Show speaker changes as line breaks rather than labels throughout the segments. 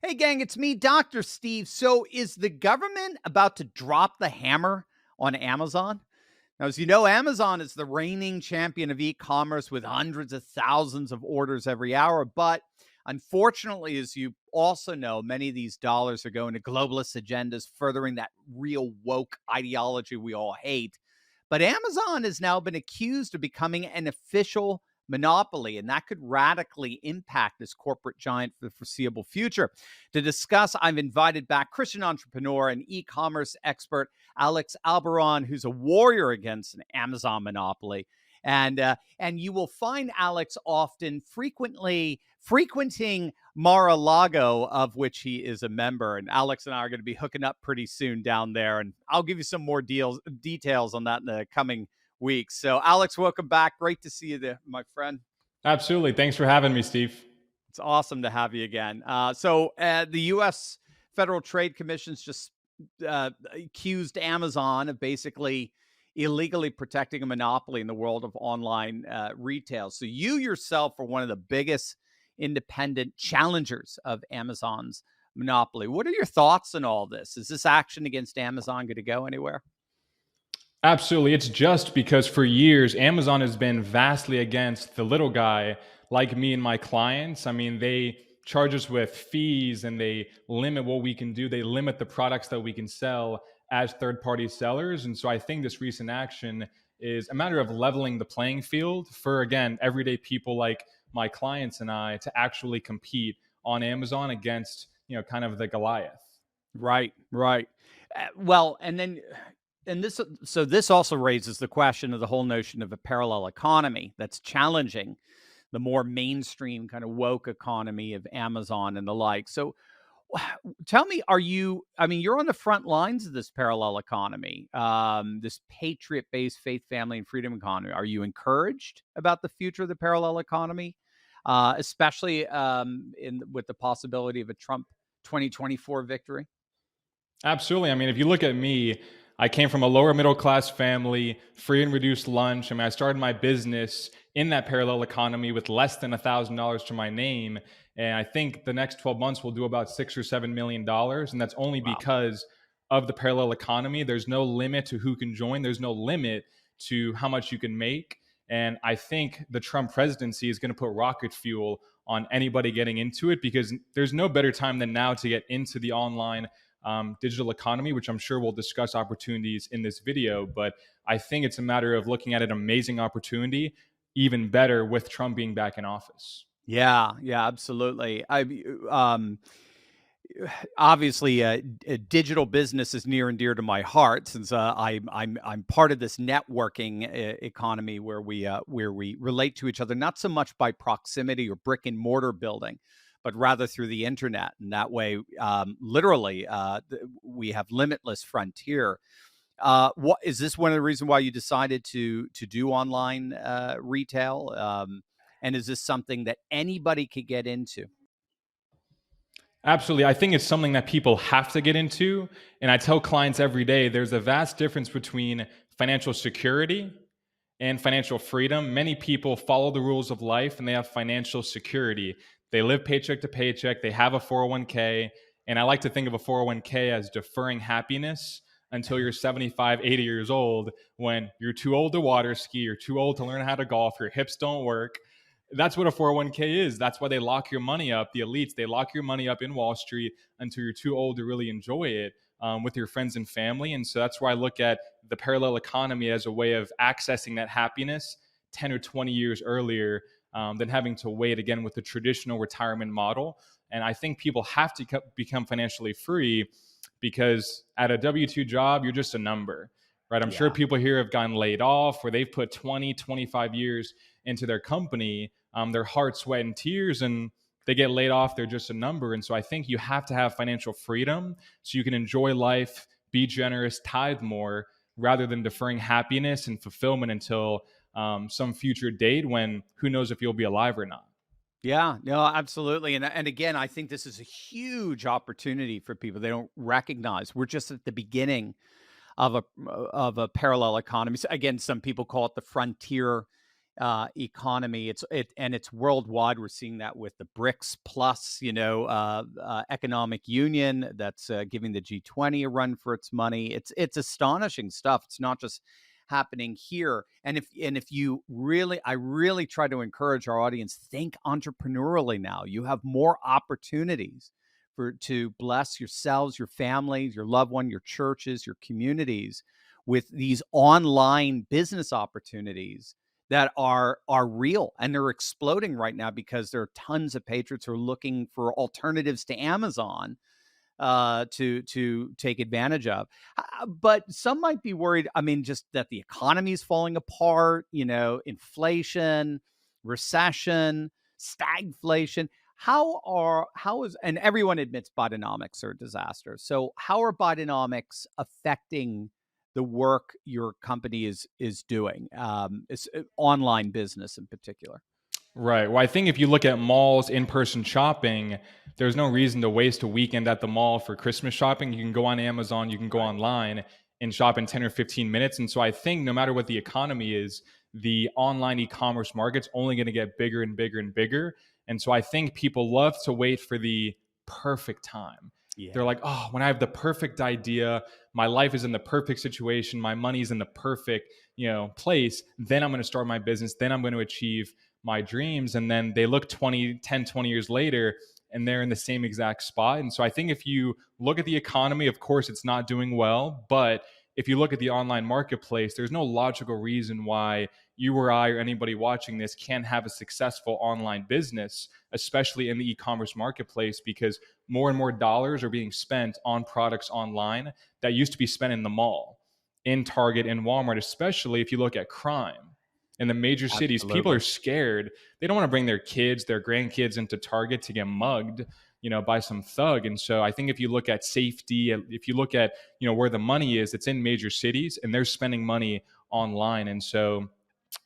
Hey, gang, it's me, Dr. Steve. So, is the government about to drop the hammer on Amazon? Now, as you know, Amazon is the reigning champion of e commerce with hundreds of thousands of orders every hour. But unfortunately, as you also know, many of these dollars are going to globalist agendas, furthering that real woke ideology we all hate. But Amazon has now been accused of becoming an official monopoly, and that could radically impact this corporate giant for the foreseeable future. To discuss, I've invited back Christian entrepreneur and e commerce expert Alex Alberon, who's a warrior against an Amazon monopoly. And you will find Alex often frequently frequenting Mar-a-Lago, of which he is a member. And Alex and I are going to be hooking up pretty soon down there. And I'll give you some more details on that in the coming weeks. So, Alex, welcome back. Great to see you there, my friend.
Absolutely. Thanks for having me, Steve.
It's awesome to have you again. The U.S. Federal Trade Commission's just accused Amazon of basically illegally protecting a monopoly in the world of online retail. So you yourself are one of the biggest independent challengers of Amazon's monopoly. What are your thoughts on all this? Is this action against Amazon going to go anywhere?
Absolutely. It's just because for years, Amazon has been vastly against the little guy like me and my clients. I mean, they charge us with fees and they limit what we can do. They limit the products that we can sell as third party sellers. And so I think this recent action is a matter of leveling the playing field for, again, everyday people like my clients and I to actually compete on Amazon against, kind of the Goliath.
Right, right. Well, and then and this also raises the question of the whole notion of a parallel economy that's challenging the more mainstream kind of woke economy of Amazon and the like. So tell me, I mean, you're on the front lines of this parallel economy, this patriot based faith, family, and freedom economy. Are you encouraged about the future of the parallel economy, especially with the possibility of a Trump 2024 victory?
Absolutely. I mean, if you look at me, I came from a lower middle class family, free and reduced lunch. I mean, I started my business in that parallel economy with less than $1,000 to my name. And I think the next 12 months will do about $6 or $7 million. And that's only
Wow.
because of the parallel economy. There's no limit to who can join, there's no limit to how much you can make. And I think the Trump presidency is going to put rocket fuel on anybody getting into it because there's no better time than now to get into the online digital economy, which I'm sure we'll discuss opportunities in this video. But I think it's a matter of looking at an amazing opportunity, even better with Trump being back in office.
Yeah, yeah, absolutely. Obviously, digital business is near and dear to my heart since I'm part of this networking economy where we relate to each other not so much by proximity or brick and mortar building, but rather through the internet. And that way, literally, we have limitless frontier. What is this one of the reasons why you decided to do online retail? And is this something that anybody could get into?
Absolutely. I think it's something that people have to get into. And I tell clients every day there's a vast difference between financial security and financial freedom. Many people follow the rules of life and they have financial security. They live paycheck to paycheck, they have a 401k. And I like to think of a 401k as deferring happiness until you're 75, 80 years old when you're too old to water ski, you're too old to learn how to golf, your hips don't work. That's what a 401k is. That's why they lock your money up. The elites, they lock your money up in Wall Street until you're too old to really enjoy it with your friends and family. And so that's why I look at the parallel economy as a way of accessing that happiness 10 or 20 years earlier than having to wait again with the traditional retirement model. And I think people have to become financially free because at a W 2 job, you're just a number, right? I'm sure
Yeah.
people here have gotten laid off where they've put 20, 25 years into their company, their heart, sweat, and tears, and they get laid off. They're just a number. And so I think you have to have financial freedom so you can enjoy life, be generous, tithe more, rather than deferring happiness and fulfillment until some future date when who knows if you'll be alive or not.
Yeah, no, absolutely. And again, I think this is a huge opportunity for people. They don't recognize we're just at the beginning of a parallel economy. So again, some people call it the frontier economy. And it's worldwide. We're seeing that with the BRICS plus, economic union that's giving the G20 a run for its money. It's astonishing stuff. It's not just happening here. And if you really, I really try to encourage our audience, think entrepreneurially now. You have more opportunities to bless yourselves, your families, your loved one, your churches, your communities with these online business opportunities that are real, and they're exploding right now because there are tons of patriots who are looking for alternatives to Amazon to take advantage of. But some might be worried. I mean, just that the economy is falling apart. Inflation, recession, stagflation. How is, and everyone admits Bidenomics are a disaster. So how are Bidenomics affecting the work your company is doing, online business in particular?
Right. Well, I think if you look at malls, in-person shopping, there's no reason to waste a weekend at the mall for Christmas shopping. You can go on Amazon, you can go
Right.
online and shop in 10 or 15 minutes. And so I think no matter what the economy is, the online e-commerce market's only going to get bigger and bigger and bigger. And so I think people love to wait for the perfect time. They're
Yeah,
like, oh, when I have the perfect idea, my life is in the perfect situation, my money's in the perfect, place, then I'm going to start my business, then I'm going to achieve my dreams. And then they look 20 years later and they're in the same exact spot. And so I think if you look at the economy, of course it's not doing well, but if you look at the online marketplace, there's no logical reason why you or I or anybody watching this can't have a successful online business, especially in the e-commerce marketplace, because more and more dollars are being spent on products online that used to be spent in the mall, in Target and Walmart, especially if you look at crime in the major cities. People are
absolutely.
scared. They don't want to bring their kids, their grandkids into Target to get mugged, by some thug. And so I think if you look at safety, if you look at, where the money is, it's in major cities and they're spending money online. And so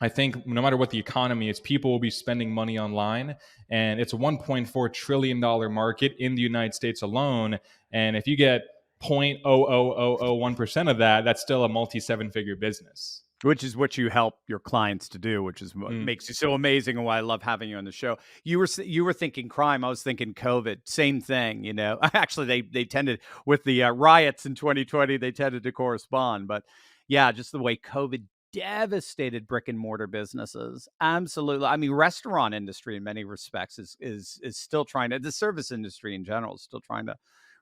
I think no matter what the economy is, people will be spending money online. And it's a $1.4 trillion market in the United States alone. And if you get 0.00001% of that, that's still a multi seven figure business.
Which is what you help your clients to do, which is what
Mm.
makes you so amazing and why I love having you on the show. You were thinking crime, I was thinking COVID, same thing, Actually, they tended with the, riots in 2020, they tended to correspond, but yeah, just the way COVID devastated brick and mortar businesses. Absolutely. I mean, restaurant industry in many respects is still trying to, the service industry in general is still trying to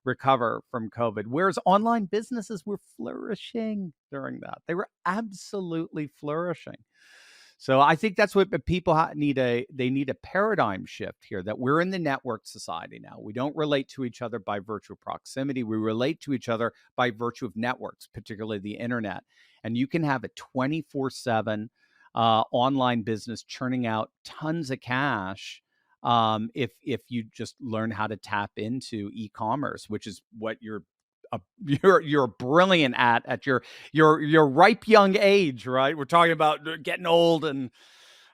recover from COVID, whereas online businesses were flourishing during that. They were absolutely flourishing. So I think that's what people they need a paradigm shift here, that we're in the network society now. We don't relate to each other by virtue of proximity. We relate to each other by virtue of networks, particularly the internet. And you can have a 24/7 online business churning out tons of cash, if you just learn how to tap into e-commerce, which is what you're brilliant at your ripe young age, right? We're talking about getting old, and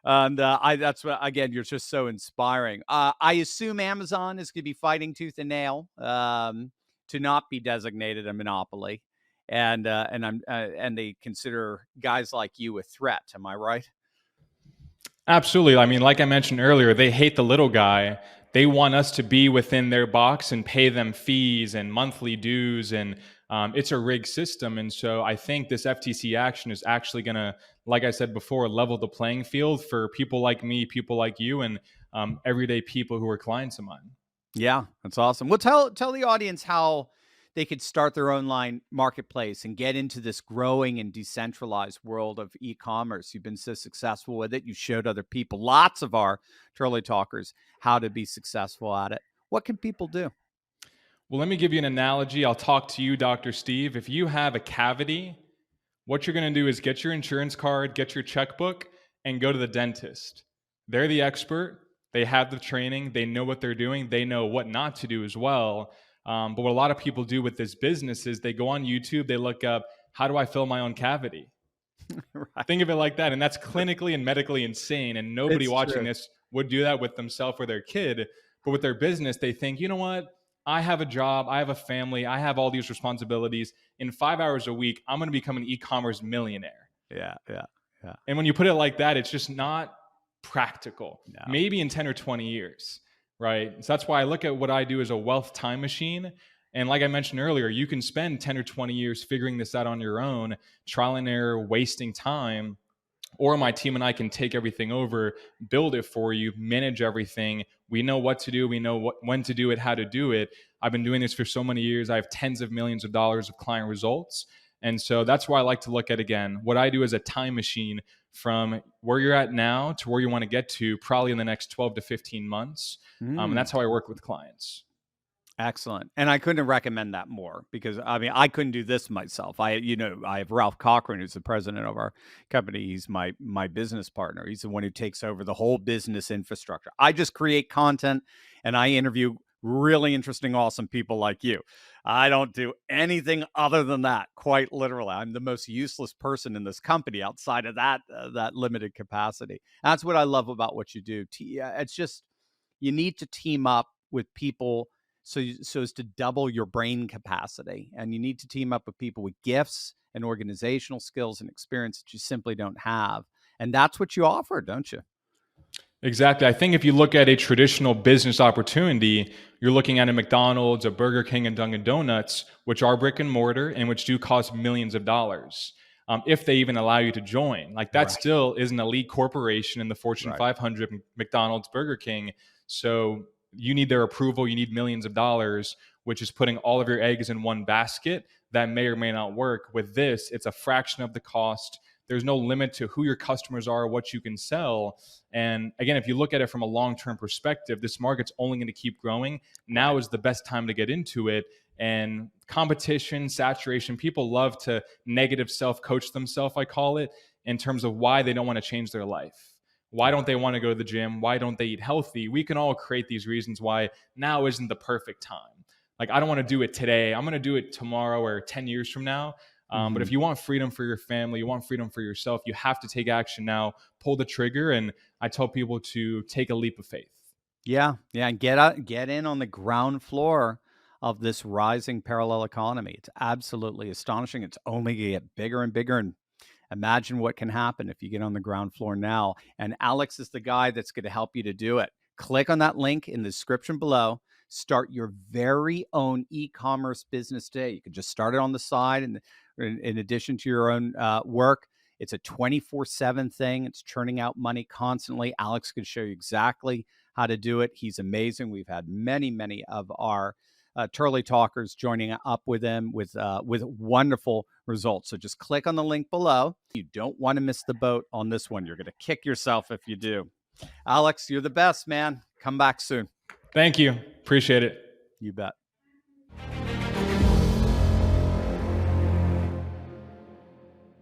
I that's what, again, you're just so inspiring. I assume Amazon is going to be fighting tooth and nail, to not be designated a monopoly, and they consider guys like you a threat. Am I right?
Absolutely. I mean, like I mentioned earlier, they hate the little guy. They want us to be within their box and pay them fees and monthly dues. And it's a rigged system. And so I think this FTC action is actually going to, like I said before, level the playing field for people like me, people like you, and everyday people who are clients of mine.
Yeah, that's awesome. Well, tell the audience how they could start their online marketplace and get into this growing and decentralized world of e-commerce. You've been so successful with it. You showed other people, lots of our Turley Talkers, how to be successful at it. What can people do?
Well, let me give you an analogy. I'll talk to you, Dr. Steve. If you have a cavity, what you're going to do is get your insurance card, get your checkbook, and go to the dentist. They're the expert. They have the training. They know what they're doing. They know what not to do as well. But what a lot of people do with this business is they go on YouTube, they look up, how do I fill my own cavity?
Right.
Think of it like that. And that's clinically and medically insane. And nobody
It's
watching
true.
this would do that with themselves or their kid. But with their business, they think, you know what? I have a job, I have a family, I have all these responsibilities. In 5 hours a week, I'm going to become an e commerce millionaire.
Yeah, yeah. Yeah.
And when you put it like that, it's just not practical.
No.
Maybe in 10 or 20 years, right? So that's why I look at what I do as a wealth time machine. And like I mentioned earlier, you can spend 10 or 20 years figuring this out on your own, trial and error, wasting time, or my team and I can take everything over, build it for you, manage everything. We know what to do. We know when to do it, how to do it. I've been doing this for so many years. I have tens of millions of dollars of client results. And so that's why I like to look at, again, what I do as a time machine from where you're at now to where you want to get to probably in the next 12 to 15 months. And
Mm.
that's how I work with clients.
Excellent. And I couldn't recommend that more because I mean, I couldn't do this myself. I have Ralph Cochran, who's the president of our company. He's my business partner. He's the one who takes over the whole business infrastructure. I just create content and I interview really interesting, awesome people like you. I don't do anything other than that, quite literally. I'm the most useless person in this company outside of that limited capacity. That's what I love about what you do. It's just you need to team up with people so as to double your brain capacity. And you need to team up with people with gifts and organizational skills and experience that you simply don't have. And that's what you offer, don't you?
Exactly. I think if you look at a traditional business opportunity, you're looking at a McDonald's, a Burger King, and Dunkin' Donuts, which are brick and mortar and which do cost millions of dollars. If they even allow you to join, like that
Right.
still is an elite corporation in the Fortune
Right.
500, McDonald's, Burger King. So you need their approval. You need millions of dollars, which is putting all of your eggs in one basket. That may or may not work. With this, it's a fraction of the cost. There's no limit to who your customers are, what you can sell. And again, if you look at it from a long-term perspective, this market's only going to keep growing. Now
Right.
is the best time to get into it. And competition, saturation, people love to negative self-coach themselves, I call it, in terms of why they don't want to change their life. Why
Yeah.
don't they want to go to the gym? Why don't they eat healthy? We can all create these reasons why now isn't the perfect time. Like, I don't want to do it today. I'm going to do it tomorrow or 10 years from now. But if
Mhm.
you want freedom for your family, you want freedom for yourself, you have to take action now, pull the trigger. And I tell people to take a leap of faith.
Yeah. Yeah. And get in on the ground floor of this rising parallel economy. It's absolutely astonishing. It's only going to get bigger and bigger. And imagine what can happen if you get on the ground floor now. And Alex is the guy that's going to help you to do it. Click on that link in the description below. Start your very own e-commerce business today. You can just start it on the side, and in addition to your own work. It's a 24/7 thing. It's churning out money constantly. Alex could show you exactly how to do it. He's amazing. We've had many of our Turley Talkers joining up with him with wonderful results. So just click on the link below. You don't want to miss the boat on this one. You're going to kick yourself if you do. Alex, you're the best, man. Come back soon.
Thank you. Appreciate it.
You bet.